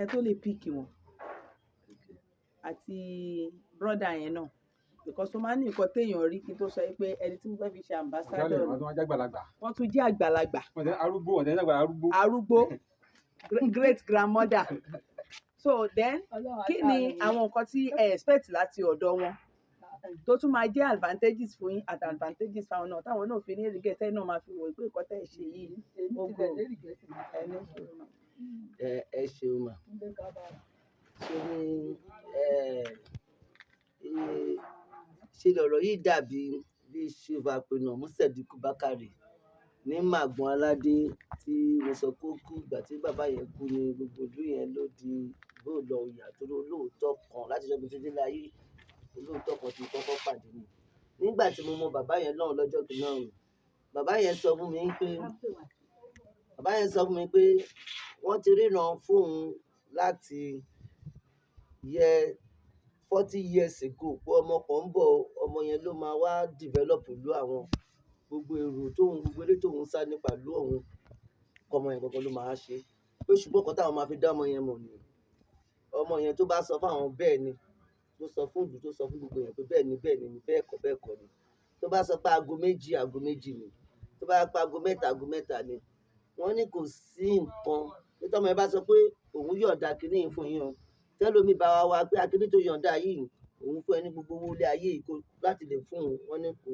kẹ́ tó lè píìkì wọn àti brọ́dà yẹn náà because ó máa ń ní nǹkan téèyàn rí kí n tó sọ pé ẹni tí mo fẹ́ fi ṣe ambassador wọ́n tún jẹ́ àgbàlagbà arúgbó great grandmother so then kí ni àwọn nǹkan tí ẹ expect láti ọ̀dọ̀ wọn tó tún máa jẹ́ advantages fún yín àti advantages fáwọn náà táwọn náà fi ní èrè gẹ̀ẹ́sẹ̀ náà máa fi wò pé nǹkan tẹ́ ẹ ṣe yìí ogun ẹni ẹ ṣeun mà ṣe lọ̀rọ̀ yìí dàbí bí ṣùgbọ́n àpènà Mùsẹ̀díkù Bákàrè ní Màgbọ́n Aládé tí mo sọ pé ó kú ìgbà tí bàbá yẹn kú ní gbogbo ìlú yẹn ló di bóòlọ ìyà tó olóòótọ́ kan láti ṣọ́bi títí láyé olóòótọ́ kan tí kọ́kọ́ pàdé mi nígbà tí mo mọ bàbá yẹn náà lọ́jọ́ kìíní ọ̀hún bàbá yẹn sọ fún mi pé wọ́n ti ríran fóun láti yẹ 40 years ago pé ọmọ kan ń bọ̀ ọmọ yẹn ló máa wá develop ìlú àwọn gbogbo èrò tóun gbogbo eré tóun sá nípa ìlú ọ̀hún ọmọ yẹn kankan ló máa ṣe pé ṣùgbọ́n kan táwọn máa fi dá ọmọ yẹn mọ̀ ni ọmọ yẹn tó bá sọ fáwọn bẹ́ẹ̀ ni tó sọ fún ìlú tó sọ fún gbogbo yẹn pé bẹ́ẹ̀ ni bẹ́ẹ̀ kọ́ ni tó bá sọ pé aago méjì ni tó bá pa aago mẹ́ta ni wọ́n ní kò sí nǹkan nítorí ọmọ yẹn bá sọ pé òun yọ̀ọ̀da kínní yìí fún yín o tẹ́lómi bá wa pé akíní tó yọ̀ǹda yìí òun fún ẹ ní gbogbo owó ilé ayé yìí láti lè fún òun wọn ní kò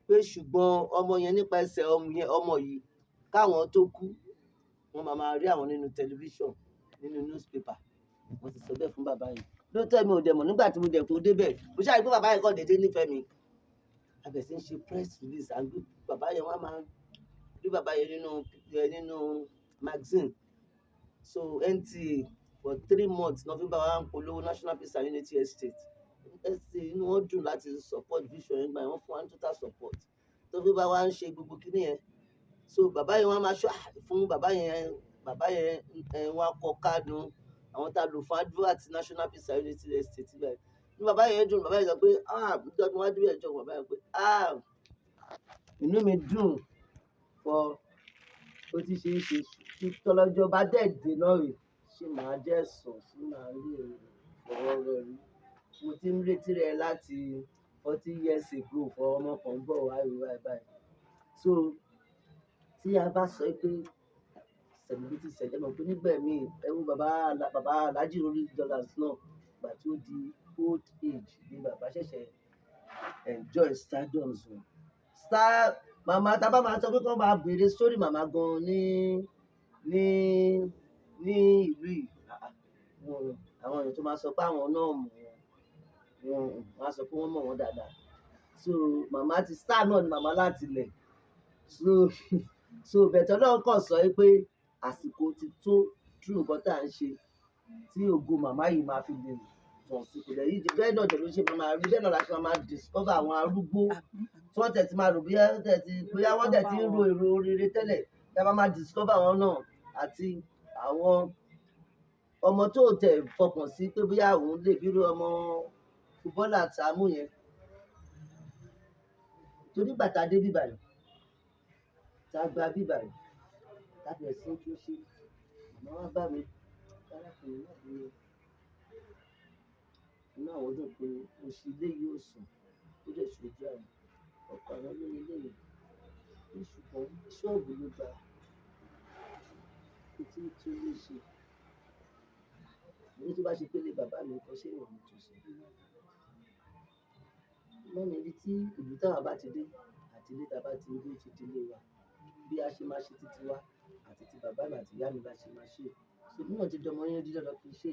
pé ṣùgbọ́n ọmọ yẹn nípa ẹsẹ̀ ọmọ yìí káwọn tó kú wọn máa rí àwọn nínú tẹlifíṣàn nínú newspaper wọ́n ti sọ bẹ́ẹ̀ fún bàbá yìí lóòótọ́ mi ò dẹ̀ mọ̀ nígbà tí mo dẹ̀ kó débẹ̀ mo ṣáà rí pé bàbá yẹn kàn déédéé nífẹ̀ẹ́ mi àbẹ̀sí ń ṣe press release àgbẹ̀ bàbá yẹn wọ́n máa rí bàbá yẹn nínú magazine so NTA for 3 months náà fi bá wa ń polówó National Peace and Unity Estate inú wọn dùn láti support vision yẹn gbà yẹn wọ́n fún wa ní total support tó fi bá wa ń ṣe gbogbo kíní yẹn so bàbá yẹn wọ́n máa ṣọ́ fún bàbá yẹn wọ́n akọ káàdùn àwọn tá a lò fún advert National Peace and Unity Estate bẹ́ẹ̀ ní bàbá yẹn dùn bàbá yẹn sọ pé nígbà tí wọ́n á dúró ẹ̀jọ̀ bàbá yẹn pé inú mi dùn fọ ó ti ṣe é ṣe tọ́lọ́jọ́ bá dẹ̀ dé náà rè ṣé màá jẹ́ sùn sí màá rí ọ̀rọ̀ rẹ̀ rí mo ti ń retí rẹ̀ láti 40 years ago fọ ọmọ kan bọ̀ wá ìwà báyìí so tí a bá sọ pé celebrity ṣẹ̀jẹ̀ mọ̀ pé nígbà míì ẹ̀rù bàbá Alhaji Rolling Dollars náà gbà tí ó di old age ni bàbá ṣẹ̀ṣẹ̀ enjoy stardom zone màmá tá a bá máa sọ pé kí wọ́n máa béèrè sórí màmá gan ní ìlú yìí àwọn èèyàn tó máa sọ pé àwọn náà mọ̀ wọn á sọ pé wọ́n mọ̀ wọ́n dáadáa so màmá ti star náà ni màmá láti lẹ̀ so bẹ̀tẹ̀ náà kàn sọ pé àsìkò ti tó true nǹkan tá à ń ṣe tí ògo màmá yìí máa fi lè tàn sí ìpìlẹ̀ yìí bẹ́ẹ̀ náà dẹ̀ ló ṣe máa rí bẹ́ẹ̀ náà láti máa discover àwọn arúgbó tí wọ́n tẹ̀ ti máa rò bóyá wọ́n tẹ̀ ti ń ro èrò rere tẹ́lẹ̀ tí a máa discover wọn náà àti àwọn ọmọ tó tẹ̀ fọkàn sí pé bóyá òun lè bírò ọmọ fúbọ́ọ̀lù àtàmú yẹn torí bàtà dé bíbàyìí tá a gba bíbàyìí tá a bẹ̀rẹ̀ sí tó ṣe àmọ́ wá bá mi arákùnrin náà ní inú àwọn ọdún pé oṣù ilé yóò sùn ó lè ṣojú àwọn ọkọ̀ àwọn olórí ilé yìí ní ṣùgbọ́n ṣọ́ọ̀bù ló gba títí tó lè ṣe ní tó bá ṣe pélé bàbá mi kọ́ ṣé ìwọ̀n mi tó ṣe lọ́nà ibi tí ìlú táwa bá ti dé àti ilé táwa bá ti dé ti délé wa bí a ṣe máa ṣe títí wa àti ti bàbá mi àti ìyá mi bá ṣe máa ṣe ṣùgbọ́n náà ti dọmọ yẹn dídọ̀ lọ kì í ṣe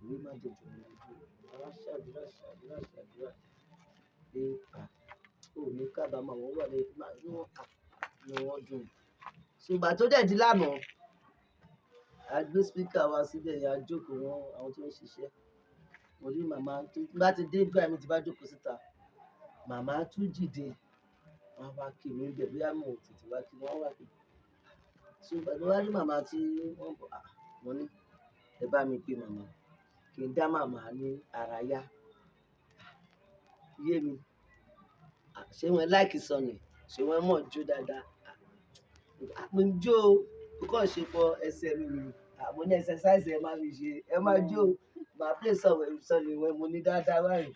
ìwé má jẹjọ ní ojú ara ṣàdúrà pé ò ní kábàámọ̀ àwọn wà ní wọ́n dùn ṣùgbọ́n tó dẹ̀ di lánàá a gbé spíkà wa síbẹ̀ yà á jókòó wọn àwọn tó ń ṣiṣẹ́ mo rí màmá tó bá ti dé gbà mí ti bá jókòó síta màmá tún dìde wọn wá kí mi bẹ̀ bóyá mo tètè wá kí wọ́n wá kí ṣùgbọ́n mo wá rí màmá tí wọ́n bọ̀ wọ́n ní ẹ bá mi pé màmá kí n dá màmá ní ara yá yé mi ṣé wọn láìkì sọnù ṣé wọn mọ̀ jó dáadáa àpéjọ ó kàn ṣe fọ ẹsẹ̀ mi Mo ní exercise ẹ máa fi ṣe, ẹ máa jó, màá play sọ̀rọ̀ ìwọ̀n mo ní dáadáa báyìí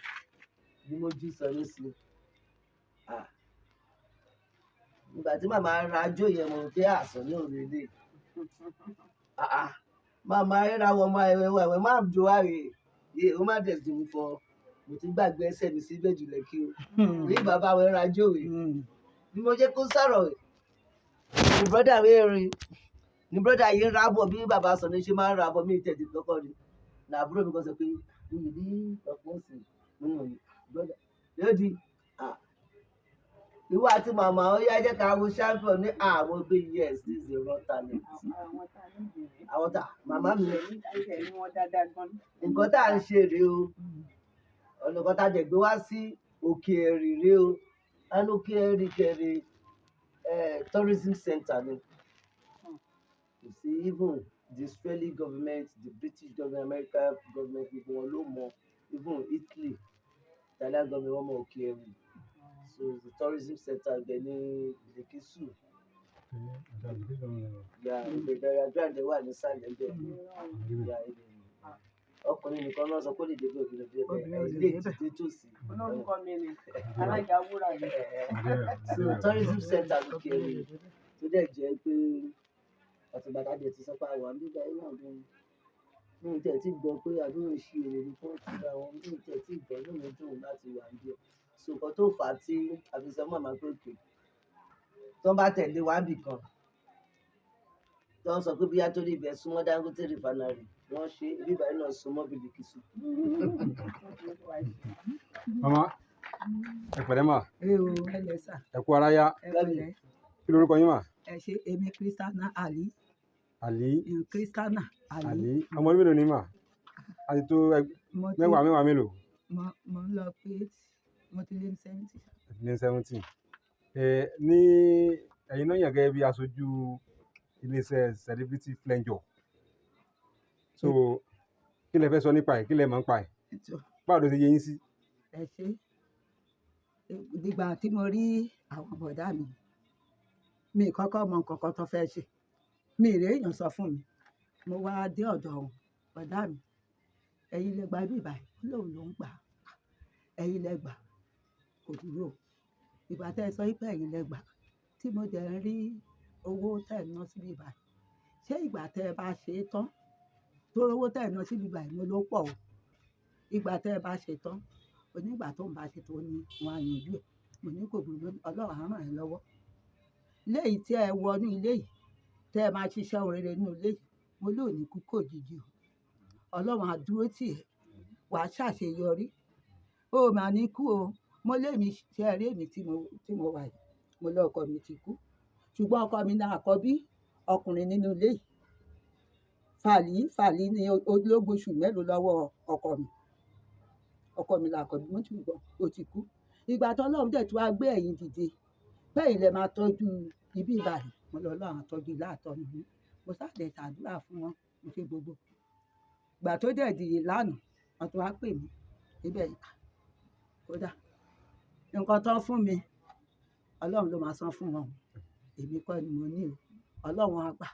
ni mo jí sọ ní sí. Nígbà tí màmá ra jó yẹn mo pé àsọ ní òru ilé. Màmá ra wọ ọmọ ẹ̀wẹ̀ máa jó àrè yé ó má dẹ̀ dùn fọ. Mo ti gbàgbé ẹsẹ̀ mi sí méjì lẹ́kí o. Ní bàbá wọn ra jó rè. Bí mo jẹ́ kó sọ̀rọ̀ rè. Ní brọ́dà mi rin. Ní brọ́dà yìí ń rábọ̀ bí bàbá sọ ní ṣe máa ń rábọ̀ mí tẹ̀sí kọ́kọ́ ni. Nà àbúrò mi kan sọ pé mi ò ní ọ̀pọ̀ òsì nínú brọ́dà. Lódì ìwọ àti màmá ó yá jẹ́ ká wo champion ní àwọn gbé yes this is a raw talent. Àwọn tá màmá mi nǹkan tá à ń ṣe rèé o. Ọ̀nà kan tá a jẹ̀ gbé wá sí òkè ẹ̀rì rèé o. A ní òkè ẹ̀rì kẹrì tourism center ni. You see even the Israeli government, the British government, American government gbogbo wọn ló mọ̀ even Italy, Italian government wọ́n mọ̀ òkè ẹ̀rì. So the tourism center there ní Lekisu. Ìbẹ̀rẹ̀ grande wà ní sàlẹ̀ bẹ́ẹ̀. Ọkùnrin nìkan náà sọ pé lè débẹ̀ òbí lọ́dún ẹ̀bẹ̀ ilé ìtìtì tòsí. Olórúkọ mi ni alága wúrà mi. So tourism center ló kéré tó dẹ̀ jẹ́ pé àtìgbàdá jẹ ti sọ pé àwọn àbígbà yìí náà bí mi ò tẹ̀ tí gbọ́ pé àdúrà ìṣe èrè ní fún ìtura wọn mi ò tẹ̀ tí gbọ́ lóun dùn láti wà ní ẹ̀. So nǹkan tó fà á tí àfisẹ́ mọ̀ máa pé òkè tó bá tẹ̀lé wá bì kan tó ń sọ pé bí àtòrí ibẹ̀ súnmọ́ Dangote refinery wọ́n ṣe bíbá iná súnmọ́ Bilikisu. Mama ẹ pẹ̀lẹ́ mà ẹ kú ara yá kí lorúkọ yín mà. Ẹ ṣe èmi Christiana Ali. Ali Christiana Ali. ọmọ ọdún mélòó ni mà á ti tó mẹ́wàá mélòó. Mo ń lọ pé mo ti lé ní 70. ní 70 ní ẹ̀yin náà yàn gẹ́gẹ́ bí aṣojú iléeṣẹ́ celebrity FLENJOR so kí lẹ fẹ́ sọ nípa ẹ̀ kí lẹ mọ̀ nípa ẹ̀ báwo ló ṣe yé yín sí. Ẹ ṣe ìgbà tí mo rí àwọn bọ̀dá mi kọ́kọ́ mọ nǹkan kan tó fẹ́ ṣe mi ì réèyàn sọ fún mi mo wá dé ọ̀dọ̀ wọn bọ̀dá mi ẹ̀yin lẹ gba ibi ìbàyìí lóun ló ń gbà ẹ̀yin lẹ gbà kò dúró ìgbà tẹ́ ẹ sọ pé ẹ̀yin lẹ gbà tí mo dẹ̀ ń rí owó tẹ́ ẹ ná síbi ìbàyìí ṣé ìgbà tẹ́ ẹ bá ṣe é tán tó rówó tẹ́ ẹ ná síbi ìbàyìí mo ló pọ̀ o ìgbà tẹ́ ẹ bá ṣe tán onígbà tó ń bá ṣe tó ní wọn àyànjú ẹ̀ mo ní kò burú Ọlọ́run á ràn ẹ́ lọ́wọ́ léyìí tí ẹ wọnú ilé yìí tẹ́ ẹ máa ṣiṣẹ́ òrèrè nínú ilé yìí mo lóò ní kú kò jíjí o Ọlọ́run á dúró tì ẹ́ wàá ṣàṣeyọrí ó mà ní kú o mo lémi ṣe rí èmi tí mo wà yìí mo lọ ọkọ mi ti kú ṣùgbọ́n ọkọ mi náà àkọ́bí ọkùnrin nínú ilé yìí fàlí ni ológun oṣù mélòó lọ́wọ́ ọkọ mi làkọ́bí mo ti gbọ́ ó ti kú ìgbà tó Ọlọ́run dẹ̀ tí wàá gbé ẹ̀yìn dìde bẹ́ẹ̀ lẹ máa tọ́jú ibi ìbàdàn mo lọ Ọlọ́run àtọ́jú láàtọ́ mi mo sáàdẹ̀ ṣàdúrà fún wọn mo ṣe gbogbo ìgbà tó dẹ̀ dìde lánàá wọn tó wá pè mí ibẹ̀ kódà nǹkan tó fún mi Ọlọ́run ló máa san fún wọn èmi kọ́ ni mo ní o Ọlọ́run á gbà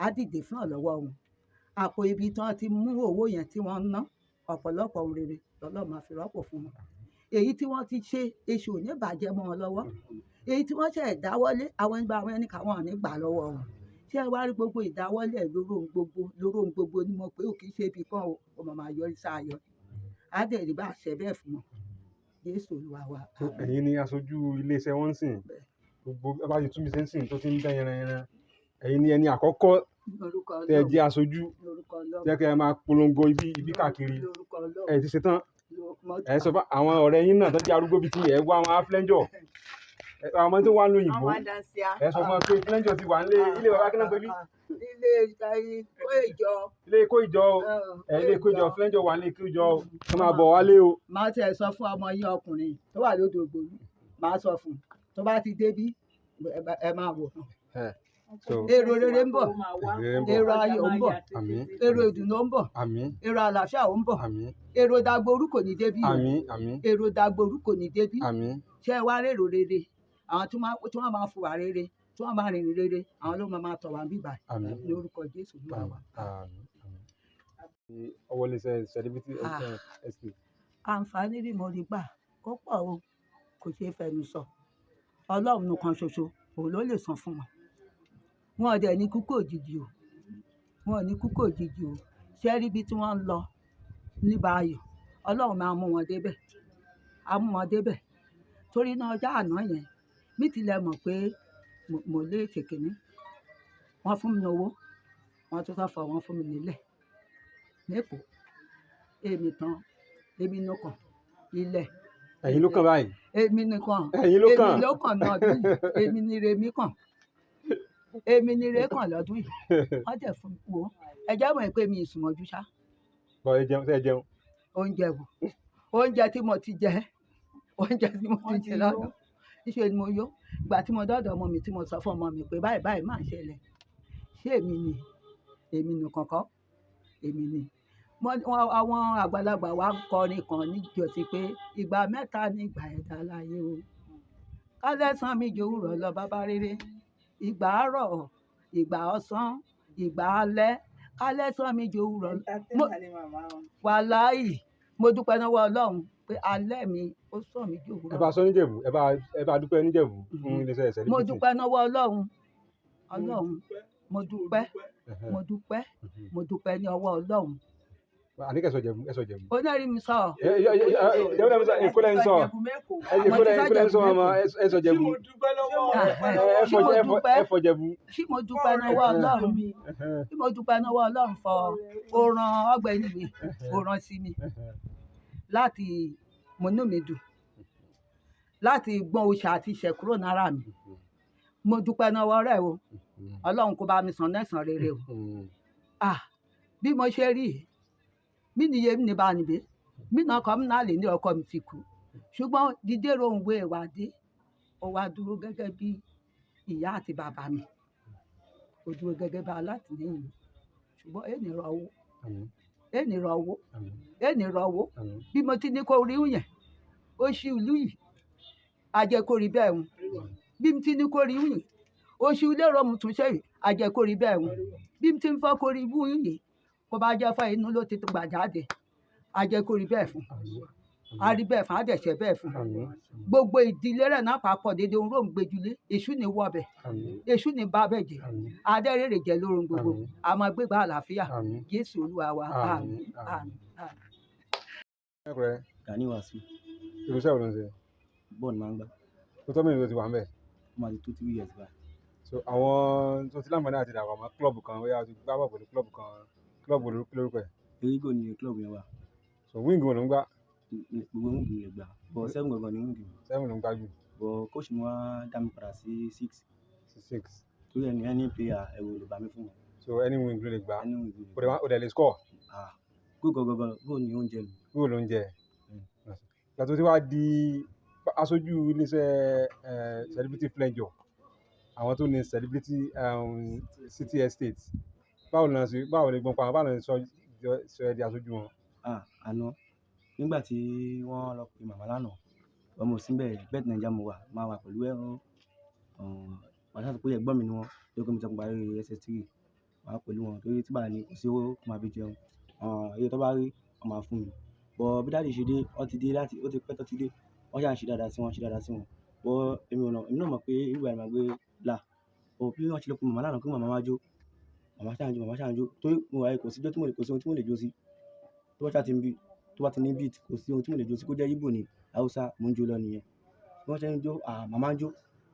á dìde fún ọ̀lọ́wọ́ wọn àpò ibi tí wọ́n ti mú owó yẹn tí wọ́n ń ná ọ̀pọ̀lọpọ̀ ohun rere lọ́lọ́run máa fi rọ́pò fún wọn èyí tí wọ́n ti ṣe èṣù ò ní bàjẹ́ mọ́ wọn lọ́wọ́ èyí tí wọ́n ṣe ìdáwọ́lé àwọn ẹgbẹ́ àwọn ẹnì káwọn ò ní gbà lọ́wọ́ wọn ṣé ẹ wá rí gbogbo ìdáwọ́lé lóró ohun gbogbo ni mo pé ò kì í ṣe ibì kan o mọ̀ máa yọrí sáyọ á dẹ̀ rí bá a ṣẹ bẹ́ẹ̀ fún wọn Jésù Olúwa wa. ẹ̀yin ni aṣojú iléeṣẹ́ wọn sìn gbogbo bá ti túnbí sẹ́ńsìn tó ti ń dán yẹn ẹ̀yin ni ẹni àkọ́kọ́ tẹ́ ẹ jẹ́ aṣojú tẹ́ kẹ́ ẹ máa polongo ibi káàkiri ẹ ti ṣe tán ẹ sọ fún àwọn ọ̀rẹ́ yín náà tó jẹ́ arúgbó bíi ti ẹ̀ wá àwọn FLENJOR àwọn ọmọ tó wà ń lo òyìnbó ẹ sọ fún wọn pé FLENJOR ti wà nílé ilé bàbá kí náà pé bí. ilé ikó ìjọ ilé ikó ìjọ FLENJOR wà nílé ikó ìjọ kí wọ́n máa bọ̀ wálé o. máa tẹ̀ sọ fún ọmọ yín ọkùnrin tó wà lódò ògbóni máa sọ fún tó bá ti débí ẹ máa wò èrò rere ń bọ̀ èrò ayọ̀ ń bọ̀ èrò ìdùnnú ń bọ̀ èrò àlàáfíà ń bọ̀ èrò dagboru kò ní débí èrò dagboru kò ní débí ṣé ẹ wá rèrò rere àwọn tí wọ́n máa fùwà rere tí wọ́n bá rìnrìn rere àwọn ló máa tọ̀ wá bí báyìí àmín lórúkọ Jésù Olúwa wa. àmín àmín. ọwọ́ iléeṣẹ́ celebrity estate. àǹfààní rí mo rí gbà ó pọ̀ o kò ṣeé fẹnu sọ Ọlọ́run nìkan ṣoṣo òun ló lè san fún wọn. wọn ò dẹ̀ ní kúkú òjijì o wọn ò ní kúkú òjijì o ṣé rí ibi tí wọ́n ń lọ níbà ayọ̀ Ọlọ́run máa mú wọn débẹ̀ á mú wọn débẹ̀ torí náà ọjọ́ àná yẹn mi tilẹ̀ mọ̀ pé mo lè kékeré wọ́n fún mi ní owó wọ́n tún sọ fọ wọ́n fún mi nílẹ̀ lẹ́kọ̀ọ́ èmi tán èmi nìkan ilẹ̀. ẹ̀yin ló kàn báyìí. èmi nìkan ẹ̀yin ló kàn. èmi ló kàn lọ́dún yìí èmi ni rèmi kàn èmi ni rè kàn lọ́dún yìí wọ́n jẹ́ fún wo ẹjẹ́ mọ̀ pé mi ìsùnmọ́jú ṣá. bọ̀ ẹ jẹun. oúnjẹ wo oúnjẹ tí mo ti jẹ oúnjẹ tí mo ti jẹ lọ́dún níṣẹ́ ni mo yó ìgbà tí mo dọ́dọ̀ ọmọ mi tí mo sọ fún ọmọ mi pé báyìí báyìí máa ń ṣẹlẹ̀ ṣé èmi nìkan kọ́ èmi ni àwọn àgbàlagbà wa ń kọrin kan níjọ́sí pé ìgbà mẹ́ta ní ìgbà ẹ̀dá láyé o kálẹ́sàn mi jòwúrọ̀ lọ bàbá rere ìgbà àárọ̀ ìgbà ọ̀sán ìgbà alẹ́ kálẹ́sàn mi jòwúrọ̀ wàláhì mo dúpẹ́ lọ́wọ́ Ọlọ́run pé alẹ́ mi ó sàn mí jòwúrọ̀. ẹ bá sọ níjẹ̀bú ẹ bá dúpẹ́ níjẹ̀bú fún iléeṣẹ́ celebrity. mo dúpẹ́ lọ́wọ́ Ọlọ́run mo dúpẹ́ ní ọwọ́ Ọlọ́run. àní kẹsọ jẹ̀bú ẹsọ jẹ̀bú. onírin mi sọ. èkó lẹ́yìn sọ ọmọ ẹsọ jẹ̀bú ẹfọ jẹ̀bú. ṣé mo dúpẹ́ lọ́wọ́ Ọlọ́run ṣé mo dúpẹ́ lọ́wọ́ Ọlọ́run fọ oran ọgbẹ́ni mi oran sí mi láti múnú mi dùn láti gbọ́n oṣù àti ìṣẹ̀ kúrò nára mi mo dúpẹ́ lọ́wọ́ rẹ̀ o Ọlọ́run kó bá mi san lẹ́san rere o bí mo ṣe rí mí nìyé mi ní bá níbẹ̀ mí náà kọ́ mi náà lè ní ọkọ mi ti kú ṣùgbọ́n dídé rohùn wo ìwádìí ó wá dúró gẹ́gẹ́ bí ìyá àti bàbá mi ó dúró gẹ́gẹ́ bí alátìlẹ́yìn mi ṣùgbọ́n ènì rọwọ́ bí mo ti ní kó rí yẹn ó ṣí ìlú yìí àjẹkórí bẹ́ẹ̀ hùn bí mo ti ní kó rí yìí ó ṣí ilé ìrọ̀mù tún ṣe yìí àjẹkórí bẹ́ẹ̀ hùn bí mo ti ń fọ́ kó rí bú yìí kó bá jẹ́ fún inú ló ti gbà jáde àjẹkórí bẹ́ẹ̀ fún àrí bẹ́ẹ̀ fún àdẹ̀ṣẹ̀ bẹ́ẹ̀ fún gbogbo ìdílé rẹ̀ náà papọ̀ dédé ohun róun gbẹjúlé èṣù ní wọ́bẹ̀ èṣù ní bábẹ̀ jẹ́ adẹ́rẹ́rẹ́ jẹ́ lórun gbogbo àmọ́ gbégbá àlàáfíà Jésù Olúwa wa àmín àmín àmín. Gani Wasiu. irúṣẹ́ wo ló ń ṣe. bọ́ọ̀lù máa ń gbá. tó tọ́ mẹ́rin ló ti wà ń bẹ̀. ó máa ti tó 3 years báyìí. so àwọn tó ti láǹfààní àti dàgbà mọ́ klọ́ọ̀bù kan bóyá o ti gbá bọ̀ pẹ̀lú klọ́ọ̀bù kan klọ́ọ̀bù lórúkọ ẹ̀. Erigo ni klọ́ọ̀bù yẹn wà. so wíńgì wo ló ń gbá. gbogbo wíńgì lè gbà bọ̀ 7 gangan ni wíńgì. 7 ló ń gbá jù. bọ̀ kóòṣì mi wá dá mi padà sí 6. 6. torí ẹni player ẹ̀wò lè bá mi fún wọn. so any wing ló lè gbá. any wing lè gbá. o dẹ̀ lè score. góò ni oúnjẹ mi. góò ló ń jẹ. gbàtò tí wàá di aṣojú iléeṣẹ́ celebrity FLENJOR àwọn tó ní celebrity city estate báwo ni gbọ́n pa báwo ni sọ ẹ di aṣojú wọn. àná nígbà tí wọ́n lọ pe màmá lánàá ọmọ òsínbẹ̀ bẹ́ẹ̀ nàìjíríà mo wà máa wà pẹ̀lú ẹ̀rọ wàṣà tó pé ẹ̀gbọ́n mi ni wọ́n tó kí mi sọ parí SS3 wà pẹ̀lú wọn torí tí bàá ní kò sí owó kó máa fi jẹun iye tó bá rí wọ́n máa fún mi bọ̀ bí dáàdì ṣe dé ó ti pẹ́ tó ti dé wọ́n ṣáà ń ṣe dáadáa sí wọn bọ̀ èmi náà mọ̀ pé ìgbà ìmọ̀ gbé là bí wọ́n ṣe lọ pe màmá lánàá kí màmá wá jó màmá ṣáà ń jó torí mo wà kò sí ohun tí mo lè jó sí tó bá ti ní beat kò sí ohun tí mo lè jó sí kó jẹ́ Ìgbò ní Haúsá mo ń jó lọ nìyẹn bí wọ́n ṣe ń jó màmá ń jó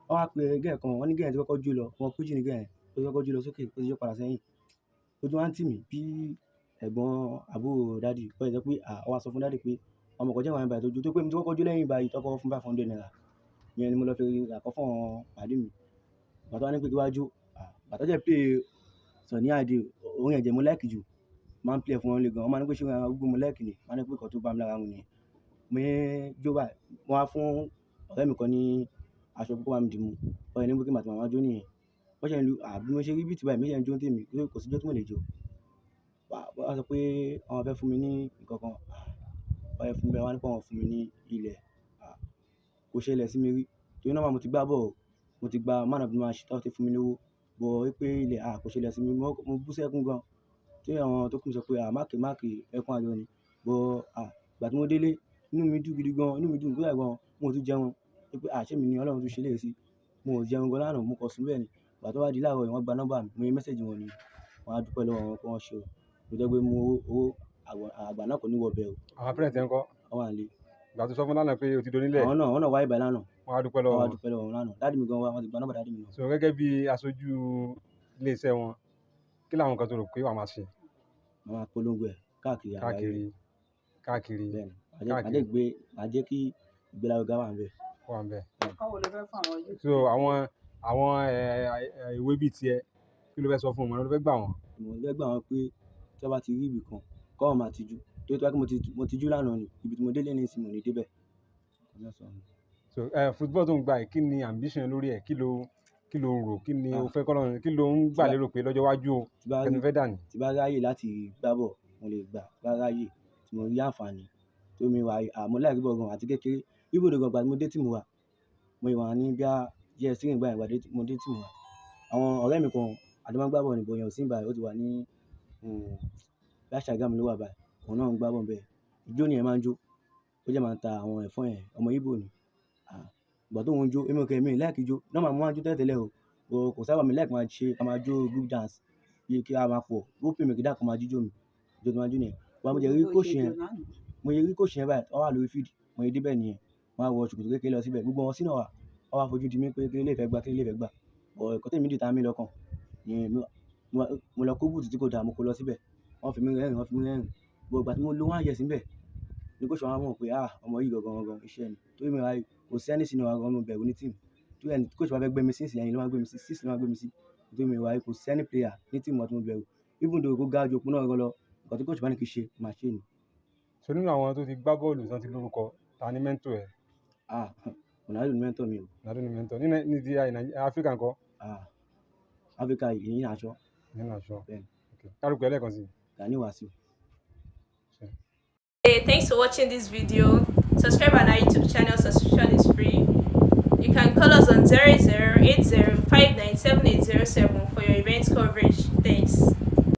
wọ́n wá pe gẹ́ẹ̀ kan wọ́n ní gẹ́ẹ̀ tí kọ́kọ́ jó lọ wọn péjì ní gẹ́ẹ̀ tó ti kọ́kọ́ jó lọ sókè ó ti jó padà sẹ́yìn ojú wa ń tì mí bí ẹ̀gbọ́n àbúrò dádì ó yẹ pé wọ́n sọ fún dádì pé ọmọ kan jẹ́ wọn báyìí tó jó tó pé mi tí kọ́kọ́ jó lẹ́yìn báyìí tọ́kọ́ fún 500 naira ìyẹn ni mo lọ fi àkọ́ fún pàdé mi bàtà wọn ní pé kí wá jó bàtà jẹ́ pé Sunny Adé orin ẹ̀jẹ̀ mo láìkì jù máa ń play fún wọn lé gan wọ́n máa ní pé ṣé wọn gbogbo mo láìkì ni wọ́n ní pé kò tó bá mi lára mu nìyẹn mi jó báyìí wọ́n á fún ọ̀rẹ́ mi kan ní aṣọ púpọ̀ máa ń dìmú ọ̀rẹ́ ní pé kí màtí màmá jó nìyẹn wọ́n ṣe ń lu àbí mo ṣe rí bíìtì báyìí méjì ń jó tèmi kò sí jó tí mo lè jó wọ́n sọ pé àwọn fẹ́ fún mi ní nǹkan kan wọ́n fẹ́ fún mi wọ́n ní pé wọ́n fún mi ní ilẹ̀ kò ṣẹlẹ̀ sí mi rí torí náà mo ti gbá bọ̀ mo ti gba man of the match tó ti fún mi lówó bọ̀ wípé ilẹ̀ kò ṣẹlẹ̀ sí mi mo bú sẹ́kún gan tí àwọn tó kù sọ pé máàkì ẹkún ayọ̀ ni bọ̀ ìgbà tí mo délé inú mi dùn gidi gan inú mi dùn kódà gan mo tún jẹun pé ṣé mi ni Ọlọ́run tún ṣe léyìí sí mo ò jẹun gan lánàá mo kàn sùn bẹ́ẹ̀ ni ìgbà tó wá di láàárọ̀ yìí wọ́n gba nọ́mbà mi mo yẹ mẹ́sẹ̀jì wọn ni wọ́n á dúpẹ́ lọ́wọ́ wọn pé wọ́n ṣe o mo jẹ́ pé mo owó àgbà náà kò ní wọ bẹ́ẹ̀ o. àwọn parent ẹ̀ ń kọ́ wọ́n wà nílé. ìgbà tó sọ fún lánàá pé o ti donílẹ̀. àwọn náà wáyé báyìí lánàá. wọ́n á dúpẹ́ lọ́wọ́ wọ́n á dúpẹ́ lọ́wọ́ wọn lánàá dáàdì mi gan wá wọ́n ti gba nọ́mbà dáàdì mi náà. so gẹ́gẹ́ bí aṣojú iléeṣẹ́ wọn kí làwọn kan tó rò pé wàá máa ṣe. wọ́n máa polongo ẹ̀ káàkiri bẹ́ẹ̀ni màá jẹ́ kí ìgbélárugẹ wà níbẹ̀. ẹ̀kọ́ wo ló fẹ́ fún àwọn yìí. so àwọn ìwé bíi tiẹ̀ kí ló fẹ́ sọ fún wọn ló fẹ́ gbà wọ́n. mo fẹ́ gbà wọ́n pé tí wọ́n bá ti rí ibì kan kọ́ ọ̀ máa tijú tó tó wá kí mo tijú lánàá ni ibi tí mo délé ní ìsìn mo ní débẹ̀. so football tó ń gbà yìí kí ni ambition lórí ẹ̀ kí ló rò kí ni o fẹ́ kọ́lọ́run kí ló ń gbà lérò pé lọ́jọ́ iwájú o kẹ́ni fẹ́ dà ní. tí bá ráyè láti gbá bọ̀ mo lè gbà tí bá ráyè tí mo rí àǹfààní tó mi wà àmọ́ láì rí bọ̀ gan àti kékeré ibodò gan gbà tí mo dé tì mú wa mo ìwà ní bí a jẹ́ sí ìgbà ìgbà mo dé tì mú wa àwọn ọ̀rẹ́ mi kan àdúmọ̀ gbá bọ̀ nìbọn yẹn ò sí ìgbà ó ti wà ní bí Ṣàgámù ló wà báyìí òun náà ń gbá bọ̀ bẹ́ẹ̀ ijó ni ẹ̀ máa ń jó ó jẹ́ máa ń ta àwọn ẹ̀fọ́ yẹn ọmọ Ìgbò ni ìgbà tó ń jó èmi ò kẹ́ mi láìkí jó náà máa mú wájú tẹ́lẹ̀ o kò sábà mi láìkí máa ṣe ká máa jó group dance bí kí a máa pọ̀ ó pè mí kí dákun máa jíjó mi ìjọ tó máa jó nìyẹn wọ́n mo jẹ́ rí kóòṣì yẹn báyìí wọ́n wà lórí field mo yẹ débẹ̀ nìyẹn wọ́n á wọ ṣòkòtò kékeré lọ síbẹ̀ gbogbo wọn sínú wa wọ́n wá fojú di mí pé kí lè fẹ́ gbà ọ̀ ẹ̀kọ́ tèmi dì tá mi lọ́kàn mo lọ kó bùtù tí kò dáa mo kó lọ síbẹ̀ wọ́n fi mí rẹ́rìn gbogbo ìgbà tí mo lo 1 year síbẹ̀ ní kóòṣì wọn mọ̀ pé ọmọ yìí gangan iṣẹ́ ni torí mi ráyè kò sí ẹni sínú wa gan mo bẹ̀rù ní tíìmù tó ẹni kóòṣì wa fẹ́ gbé mi sí ẹ̀yìn ló máa gbé mi sí 6 ló máa gbé mi sí torí mi ráyè kò sí ẹni player ní tíìmù wa tí mo bẹ̀rù even though kó gáàjò òpó náà gan lọ nǹkan tí kóòṣì bá ní kí ṣe máa ṣe ni. so nínú àwọn tó ti gbá bọ́ọ̀lù tán ti lórúkọ ta ni mẹ́ńtọ̀ ẹ̀. Ronaldo ni mẹ́ńtọ̀ mi o. Ronaldo ni mẹ́ńtọ̀ ní ti Áfíríkà ńkọ́. Áfíríkà yìí ní aṣọ. kárùkù ẹlẹ́ẹ̀kan sí. Gani Wasiu. Hey, thanks for watching this video. Subscribe on our YouTube channel. Subscription is free. You can call us on 0080597807 for your event coverage. Thanks.